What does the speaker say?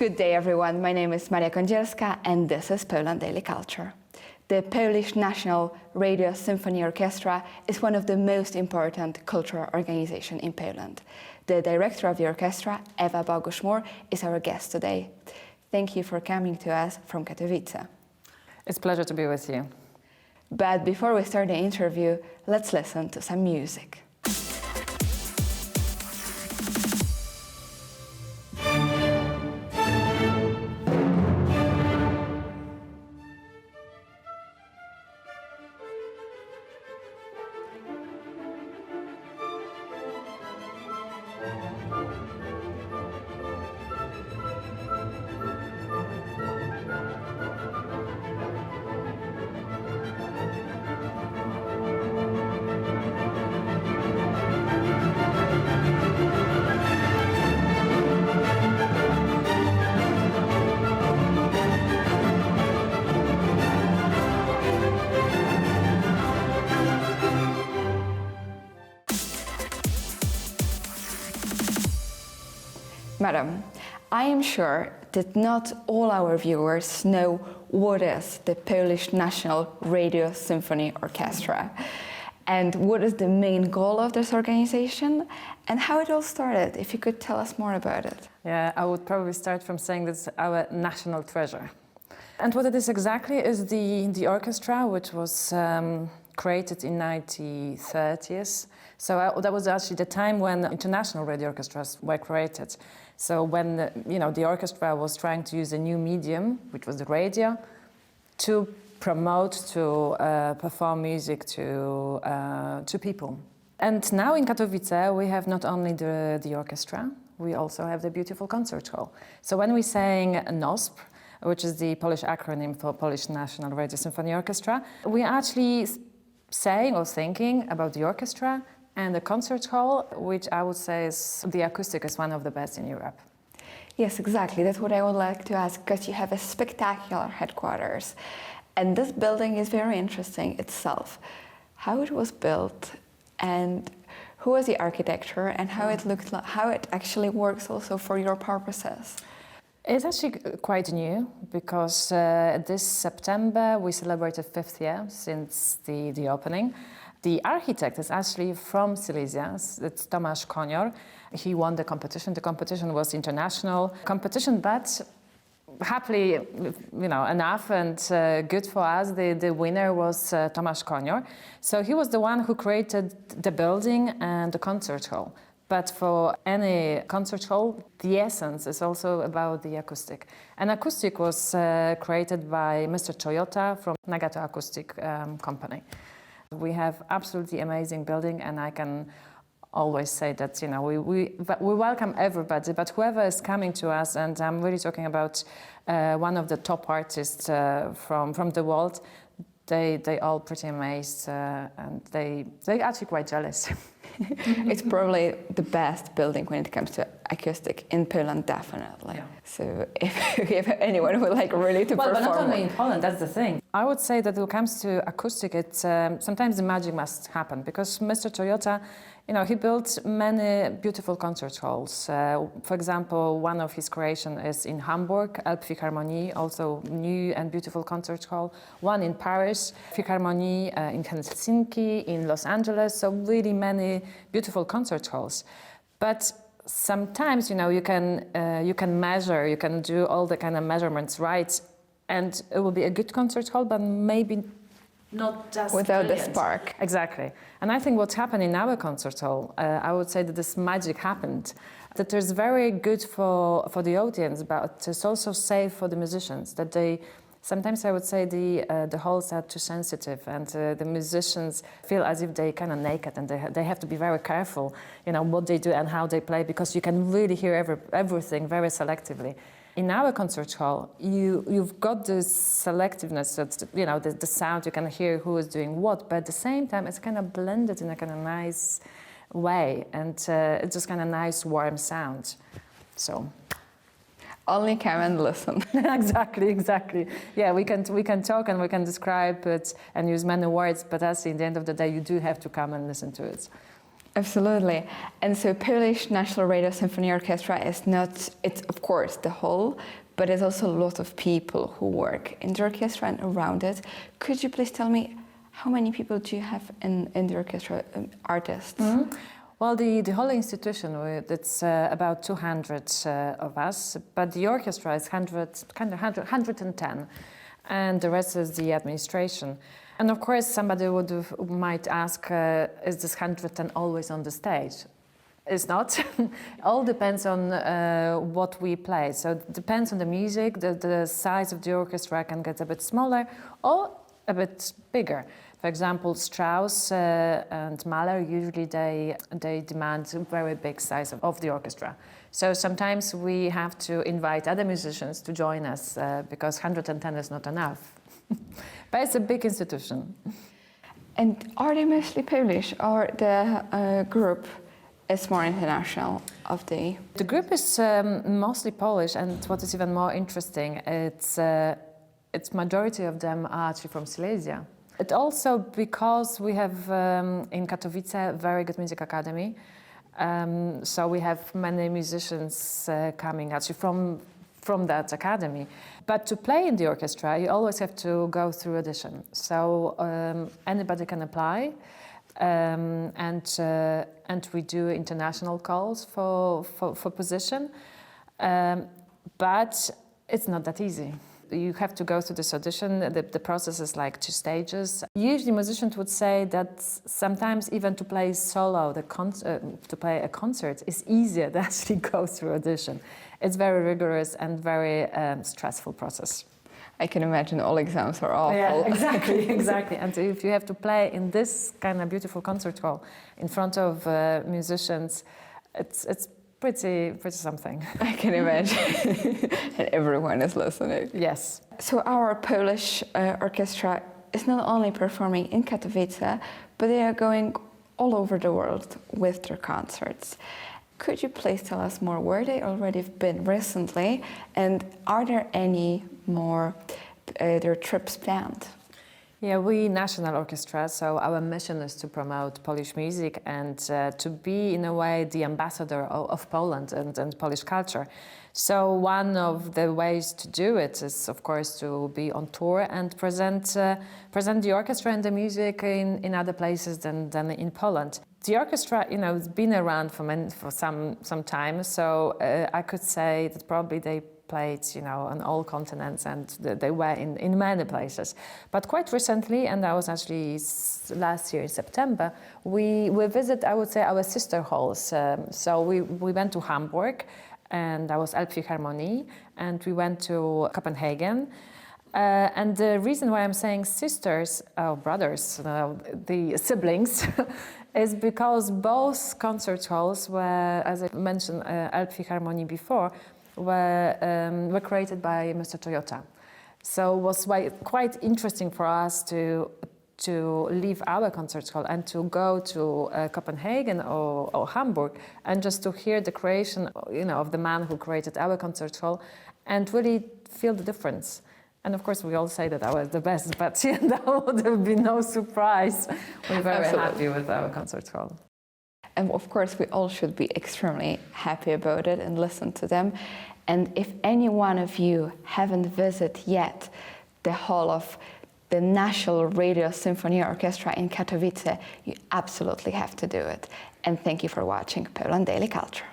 Good day, everyone. My name is Maria Kądzielska, and this is Poland Daily Culture. The Polish National Radio Symphony Orchestra is one of the most important cultural organizations in Poland. The director of the orchestra, Ewa Bogusz, is our guest today. Thank you for coming to us from Katowice. It's a pleasure to be with you. But before we start the interview, let's listen to some music. Madam, I am sure that not all our viewers know what is the Polish National Radio Symphony Orchestra and what is the main goal of this organization and how it all started. If you could tell us more about it. Yeah, I would probably start from saying that's our national treasure. And what it is exactly is the orchestra, which was created in 1930s. So that was actually the time when international radio orchestras were created. So when the orchestra was trying to use a new medium, which was the radio, to promote, to perform music to people. And now in Katowice we have not only the orchestra, we also have the beautiful concert hall. So when we sang NOSP, which is the Polish acronym for Polish National Radio Symphony Orchestra, we are actually saying or thinking about the orchestra and the concert hall, which I would say is the acoustic is one of the best in Europe. Yes, exactly. That's what I would like to ask, because you have a spectacular headquarters. And this building is very interesting itself. How it was built and who was the architecture and how it looked like, how it actually works also for your purposes. It's actually quite new because this September we celebrated 5th year since the opening. The architect is actually from Silesia, it's Tomasz Konior. He won the competition. The competition was international competition, but happily, enough and good for us, the winner was Tomasz Konior. So he was the one who created the building and the concert hall. But for any concert hall, the essence is also about the acoustic. And acoustic was created by Mr. Toyota from Nagato Acoustic Company. We have absolutely amazing building, and I can always say that we welcome everybody, but whoever is coming to us, and I'm really talking about one of the top artists from the world, they all pretty amazed and they actually quite jealous. It's probably the best building when it comes to acoustic in Poland, definitely. Yeah. So if anyone would like really to perform. But not only in Poland, that's the thing. I would say that when it comes to acoustic, it's sometimes the magic must happen because Mr. Toyota, he built many beautiful concert halls. For example, one of his creations is in Hamburg, Philharmonie, also new and beautiful concert hall. One in Paris, Philharmonie in Helsinki, in Los Angeles. So really many beautiful concert halls. But sometimes, you can measure, you can do all the kind of measurements right, and it will be a good concert hall, but maybe not just without brilliant. the spark. Exactly. And I think what's happened in our concert hall, I would say that this magic happened, that it's very good for the audience, but it's also safe for the musicians, that sometimes I would say the halls are too sensitive and the musicians feel as if they're kind of naked and they have to be very careful, what they do and how they play, because you can really hear everything very selectively. In our concert hall, you've got this selectiveness, the sound, you can hear who is doing what, but at the same time it's kind of blended in a kind of nice way, and it's just kind of nice warm sound. So only come and listen. Exactly. Yeah, we can talk and we can describe it and use many words, but actually, in the end of the day, you do have to come and listen to it. Absolutely. And so Polish National Radio Symphony Orchestra is not, it's of course the whole, but there's also a lot of people who work in the orchestra and around it. Could you please tell me how many people do you have in the orchestra, artists? Mm-hmm. Well, the whole institution, it's about 200 of us, but the orchestra is 110, and the rest is the administration. And of course, somebody might ask, is this 110 always on the stage? It's not. It all depends on what we play. So it depends on the music. The size of the orchestra can get a bit smaller or a bit bigger. For example, Strauss and Mahler, usually they demand a very big size of the orchestra. So sometimes we have to invite other musicians to join us because 110 is not enough. But it's a big institution. And are they mostly Polish, or the group is more international of the? The group is mostly Polish, and what is even more interesting, it's majority of them are actually from Silesia. It also because we have in Katowice a very good music academy, so we have many musicians coming actually from that academy. But to play in the orchestra, you always have to go through audition. So anybody can apply, and we do international calls for position, but it's not that easy. You have to go through this audition. The process is like 2 stages. Usually musicians would say that sometimes even to play solo, to play a concert is easier than actually go through audition. It's very rigorous and very stressful process. I can imagine all exams are awful. Yeah, exactly, exactly. And if you have to play in this kind of beautiful concert hall in front of musicians, it's pretty something. I can imagine. And everyone is listening. Yes. So our Polish orchestra is not only performing in Katowice, but they are going all over the world with their concerts. Could you please tell us more where they already have been recently, and are there any more their trips planned? Yeah, we National Orchestra, so our mission is to promote Polish music and to be, in a way, the ambassador of Poland and Polish culture. So one of the ways to do it is, of course, to be on tour and present the orchestra and the music in other places than in Poland. The orchestra, has been around for some time, so I could say that probably they played, on all continents, and they were in many places. But quite recently, and that was actually last year in September, we visit, I would say, our sister halls. So we went to Hamburg, and that was Elbphilharmonie, and we went to Copenhagen. And the reason why I'm saying sisters, brothers, the siblings, is because both concert halls were, as I mentioned, Elbphilharmonie before, were created by Mr. Toyota. So it was quite interesting for us to leave our concert hall and to go to Copenhagen or Hamburg and just to hear the creation, of the man who created our concert hall and really feel the difference. And of course, we all say that I was the best, but that would have been no surprise. We're very happy with our concert hall. And of course, we all should be extremely happy about it and listen to them. And if any one of you haven't visited yet the hall of the National Radio Symphony Orchestra in Katowice, you absolutely have to do it. And thank you for watching Poland Daily Culture.